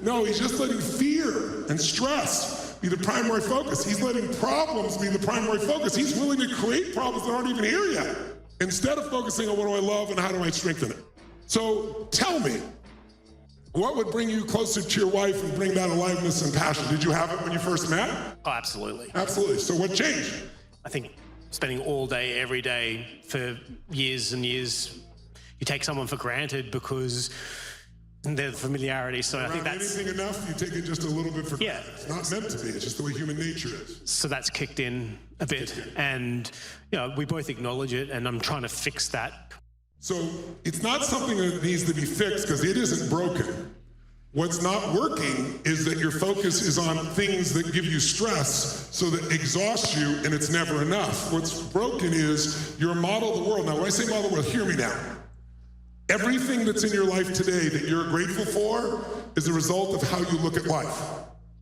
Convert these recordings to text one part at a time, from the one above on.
No, he's just letting fear and stress be the primary focus. He's letting problems be the primary focus. He's willing to create problems that aren't even here yet, instead of focusing on what do I love and how do I strengthen it. So tell me, what would bring you closer to your wife and bring that aliveness and passion? Did you have it when you first met? Oh, absolutely. Absolutely. So what changed? I think spending all day, every day for years and years, you take someone for granted because their familiarity. So I think that's anything enough, you take it just a little bit for granted. Yeah. It's not meant to be. It's just the way human nature is. So that's kicked in a bit, and we both acknowledge it, and I'm trying to fix that. So it's not something that needs to be fixed because it isn't broken. What's not working is that your focus is on things that give you stress, so that exhaust you, and it's never enough. What's broken is your model of the world. Now, when I say model of the world, hear me now. Everything that's in your life today that you're grateful for is a result of how you look at life.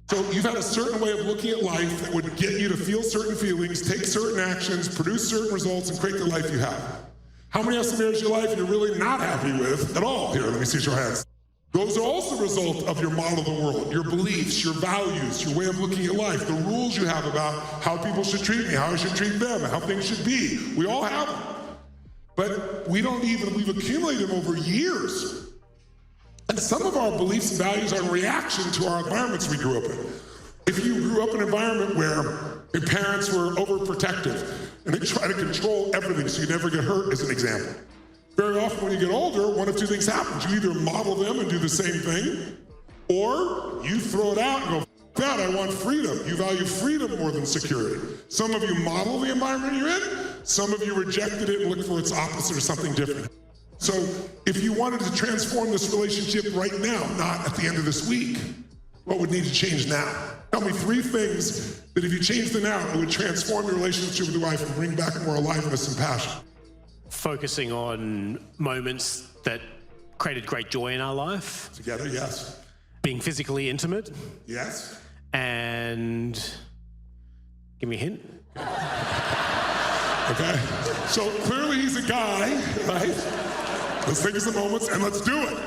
So you've had a certain way of looking at life that would get you to feel certain feelings, take certain actions, produce certain results, and create the life you have. How many have some areas of your life you're really not happy with at all? Here, let me see your hands. Those are also a result of your model of the world, your beliefs, your values, your way of looking at life, the rules you have about how people should treat me, how I should treat them, how things should be. We all have them. But we've accumulated them over years. And some of our beliefs and values are in reaction to our environments we grew up in. If you grew up in an environment where your parents were overprotective and they try to control everything so you never get hurt, as an example. Very often when you get older, one of two things happens. You either model them and do the same thing, or you throw it out and go, that, I want freedom. You value freedom more than security. Some of you model the environment you're in, some of you rejected it and looked for its opposite or something different. So if you wanted to transform this relationship right now, not at the end of this week, what would need to change now? Tell me 3 things that if you changed them now, it would transform your relationship with your wife and bring back more aliveness and passion. Focusing on moments that created great joy in our life. Together, yes. Being physically intimate. Yes. And give me a hint. Okay. So clearly he's a guy, right? Let's take some moments and let's do it.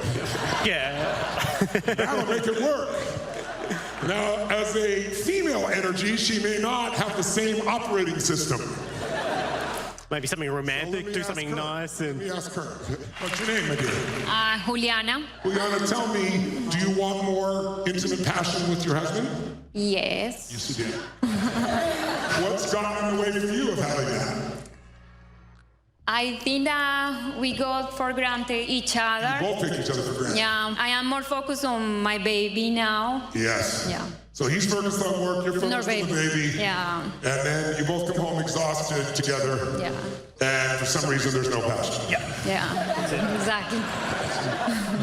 Yeah. That'll make it work. Now, as a female energy, she may not have the same operating system. Maybe something romantic, so do something nice. Let me ask her. What's your name, my dear? Juliana. Juliana, tell me, do you want more intimate passion with your husband? Yes. Yes, you do. What's gotten in the way for you of having that? I think that we got for granted each other. You both take each other for granted. Yeah, I am more focused on my baby now. Yes. Yeah. So he's focused on work, you're focused on the baby. Yeah. And then you both come home exhausted together. Yeah. And for some reason, there's no passion. Yeah. Yeah, exactly.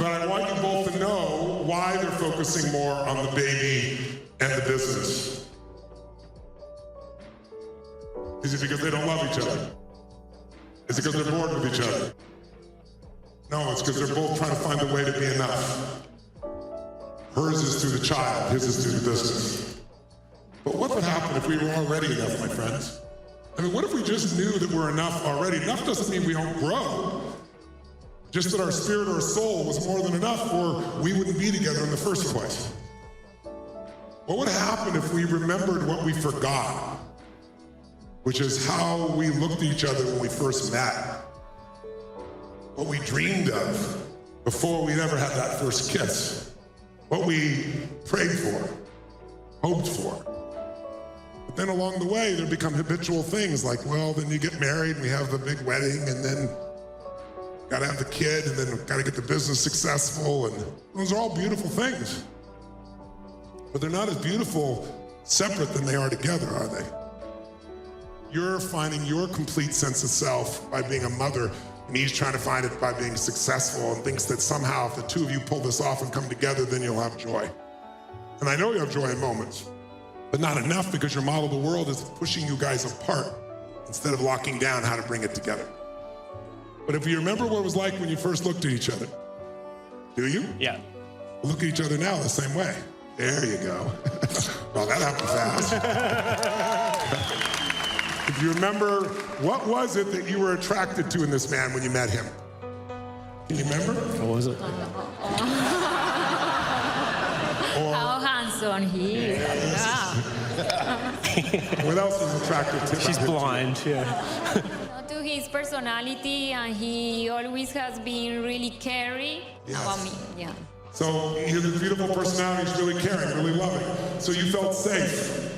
But I want you both to know why they're focusing more on the baby and the business. Is it because they don't love each other? Is it because they're bored with each other? No, it's because they're both trying to find a way to be enough. Hers is through the child, his is through the business. But what would happen if we were already enough, my friends? I mean, what if we just knew that we're enough already? Enough doesn't mean we don't grow. Just that our spirit or soul was more than enough, or we wouldn't be together in the first place. What would happen if we remembered what we forgot? Which is how we looked at each other when we first met. What we dreamed of before we'd ever had that first kiss. What we prayed for, hoped for. But then along the way, there become habitual things like, well, then you get married and we have the big wedding and then gotta have the kid and then gotta get the business successful, and those are all beautiful things. But they're not as beautiful separate than they are together, are they? You're finding your complete sense of self by being a mother, and he's trying to find it by being successful, and thinks that somehow if the two of you pull this off and come together, then you'll have joy. And I know you have joy in moments, but not enough, because your model of the world is pushing you guys apart instead of locking down how to bring it together. But if you remember what it was like when you first looked at each other, do you? Yeah. Look at each other now the same way. There you go. Well, that happened fast. If you remember, what was it that you were attracted to in this man when you met him? Can you remember? What was it? blonde hair. Yeah. What else is attractive to She's blind, yeah. To his personality, and he always has been really caring about me. Yeah. So he has a beautiful personality, he's really caring, really loving. So you felt safe.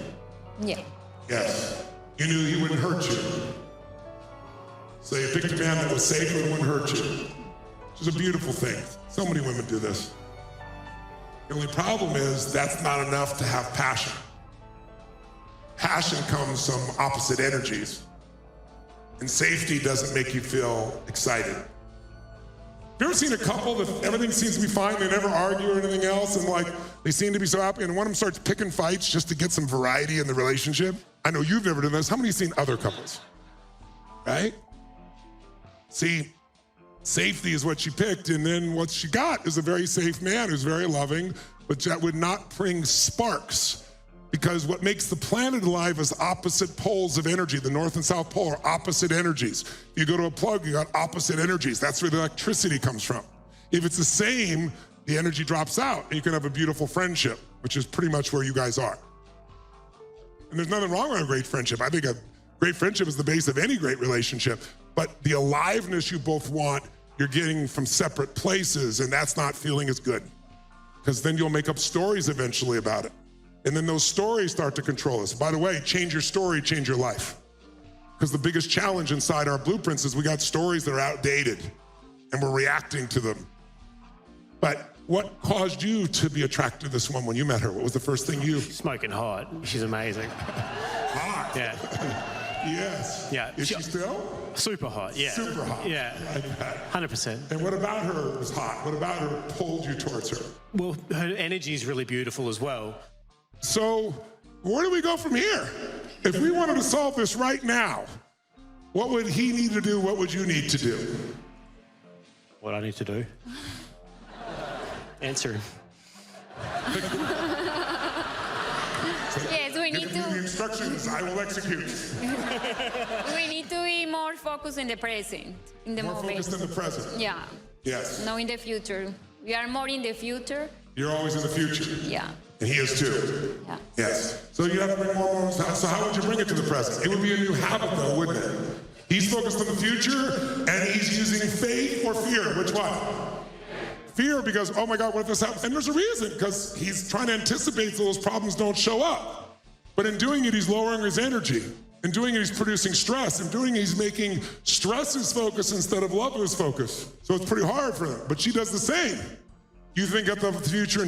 Yeah. Yes. You knew he wouldn't hurt you. So you picked a man that was safe and wouldn't hurt you. Which is a beautiful thing. So many women do this. The only problem is that's not enough to have passion. Passion comes from opposite energies. And safety doesn't make you feel excited. Have you ever seen a couple that everything seems to be fine, they never argue or anything else, and like they seem to be so happy, and one of them starts picking fights just to get some variety in the relationship? I know you've never done this. How many have seen other couples? Right? See, safety is what she picked, and then what she got is a very safe man who's very loving, but that would not bring sparks. Because what makes the planet alive is opposite poles of energy. The North and South Pole are opposite energies. If you go to a plug, you got opposite energies. That's where the electricity comes from. If it's the same, the energy drops out, and you can have a beautiful friendship, which is pretty much where you guys are. And there's nothing wrong with a great friendship. I think a great friendship is the base of any great relationship. But the aliveness you both want, you're getting from separate places, and that's not feeling as good. Because then you'll make up stories eventually about it. And then those stories start to control us. By the way, change your story, change your life. Because the biggest challenge inside our blueprints is we got stories that are outdated and we're reacting to them. But what caused you to be attracted to this woman when you met her? What was the first thing you... Smoking hot. She's amazing. Hot. Yeah. Yes. Yeah. Is she still? Super hot, yeah. Super hot. Yeah. Like that. 100%. And what about her was hot? What about her pulled you towards her? Well, her energy is really beautiful as well. So where do we go from here? If we wanted to solve this right now, what would he need to do? What would you need to do? What I need to do? Answer. Yes, we need Give me the to. instructions, I will execute. We need to be more focused in the present, in the More moment. focused in the present. Yeah. Yes. No, in the future. We are more in the future. You're always in the future. Yeah. And he is too. Yeah. Yes. So you have to bring more moments. So how would you bring it to the present? It would be a new habit though, wouldn't it? He's focused on the future and he's using faith or fear. Which one? Fear, because, oh my God, what if this happens? And there's a reason, because he's trying to anticipate so those problems don't show up. But in doing it, he's lowering his energy. In doing it, he's producing stress. In doing it, he's making stress his focus instead of love his focus. So it's pretty hard for him. But she does the same. You think of the future